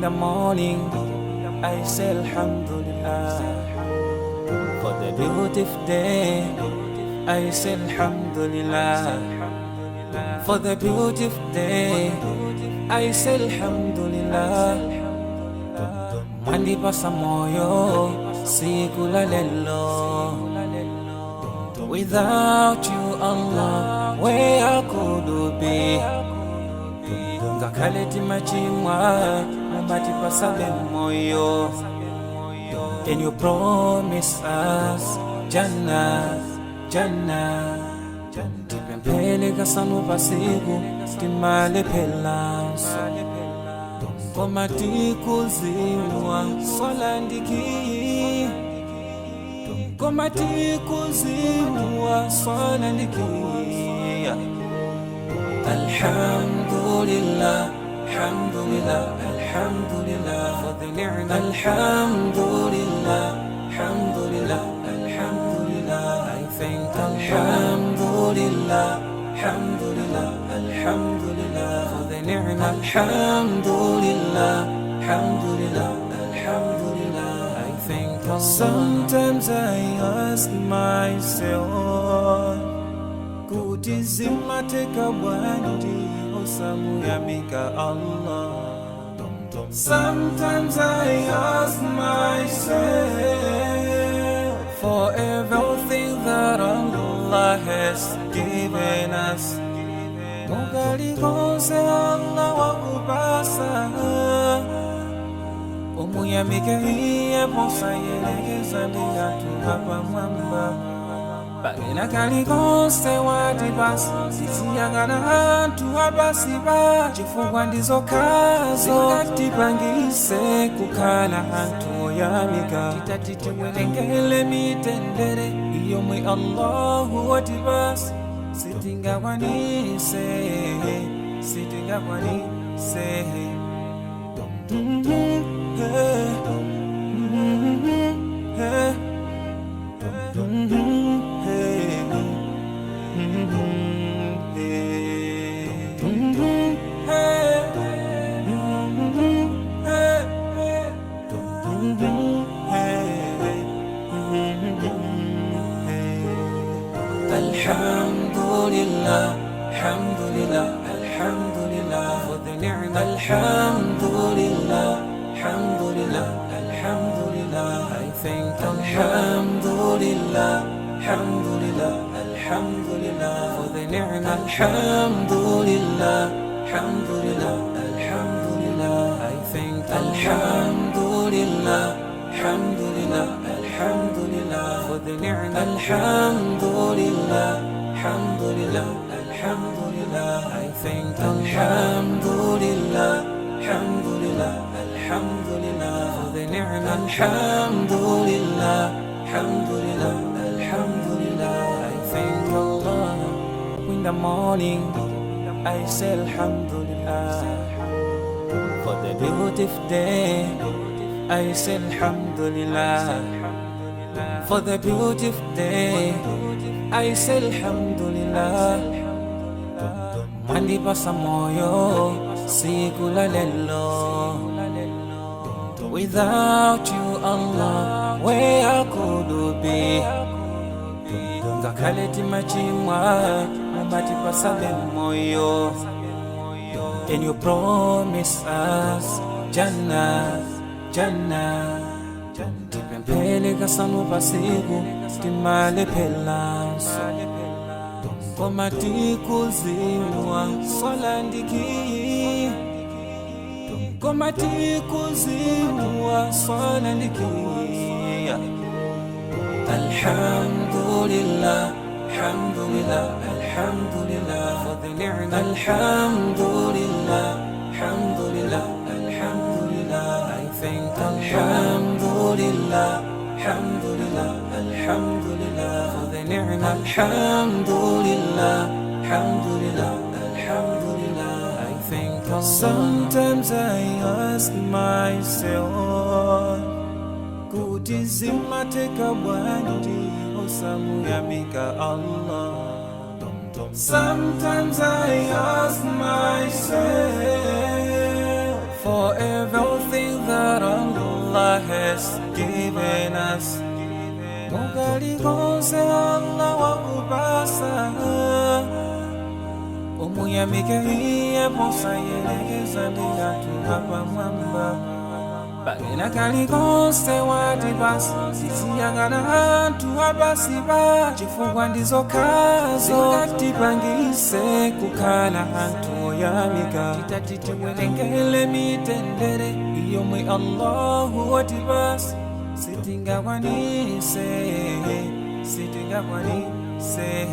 the morning, I say Alhamdulillah. For the beautiful day, I say Alhamdulillah. For the beautiful day, I say Alhamdulillah. Mwandipasa moyo siku la lelo. Without you, Allah, where could be? Ngakaleti machimwa mumatipasa moyo. And you promise us Jannah, Jannah. Tipempele kasanu pasiku timale pelanso. Komati kuzimwa solandiki. Komati kuzimwa solandiki. Alhamdulillah, alhamdulillah, alhamdulillah for the ni'mah. Alhamdulillah, alhamdulillah, alhamdulillah. I thank Alhamdulillah, alhamdulillah, alhamdulillah for the ni'mah. Alhamdulillah, alhamdulillah, alhamdulillah. I thank Allah. Sometimes I ask myself, kutizima teka wandi osamu yamika Allah. Sometimes I ask myself, for everything that Allah has given us, mugali konse Allah wa ubasa. Umuyamike hiye posa yelegeza liyatu hapa mwamba. Bagina kalikonse wadibasi sisiyagana hantu abasiba. Chifungwa ndizo kazo katipangise kukala hantu yamika. Titatiti welengele mitendere iyo mwe Allahu watibasi. Sitinga wanise, sitinga wanise. Alhamdulillah, alhamdulillah, alhamdulillah for the ni'mah. Alhamdulillah, alhamdulillah, alhamdulillah. I thank Alhamdulillah, alhamdulillah, alhamdulillah for the ni'mah. Alhamdulillah, alhamdulillah, alhamdulillah. I thank Alhamdulillah, alhamdulillah, alhamdulillah for the ni'mah. Alhamdulillah, alhamdulillah, alhamdulillah. I thank Alhamdulillah, alhamdulillah, alhamdulillah for the ni'mah. Alhamdulillah, alhamdulillah, alhamdulillah. I thank Allah. In the morning, I say Alhamdulillah. For the beautiful day, I say Alhamdulillah. For the beautiful day, I say Alhamdulillah. Mwandipasa moyo siku la lelo. Without you, Allah, where could be? Ngakaleti machimwa mumatipasa moyo. And you promise us Jannah, Jannah. Tipempele kasanu pasiku timale pelanso. Komati kuzimwa solandiki. Komati kuzimwa solandiki. Alhamdulillah, alhamdulillah, alhamdulillah for the ni'mah. Alhamdulillah, alhamdulillah, alhamdulillah. I thank Alhamdulillah, alhamdulillah, alhamdulillah for the ni'mah. Alhamdulillah, alhamdulillah, alhamdulillah. I thank Allah. Sometimes I ask myself, kutizima teka wandi osamu yamika Allah. Sometimes I ask myself, for everything that Allah has given us. Mugali konse Allah wakupasa, umuyamike iye posa yelekeza ndiyatu hapa mwamba. Bagena kali konse watibasi, sisi yangana hantu abasiba. Chifungwa ndizo kazo katipangise kukala hantu oyamika. Titatiti wenengele mitendere, iyo mwe Allahu watibasi. Sitinga kwanise, sitinga kwanise.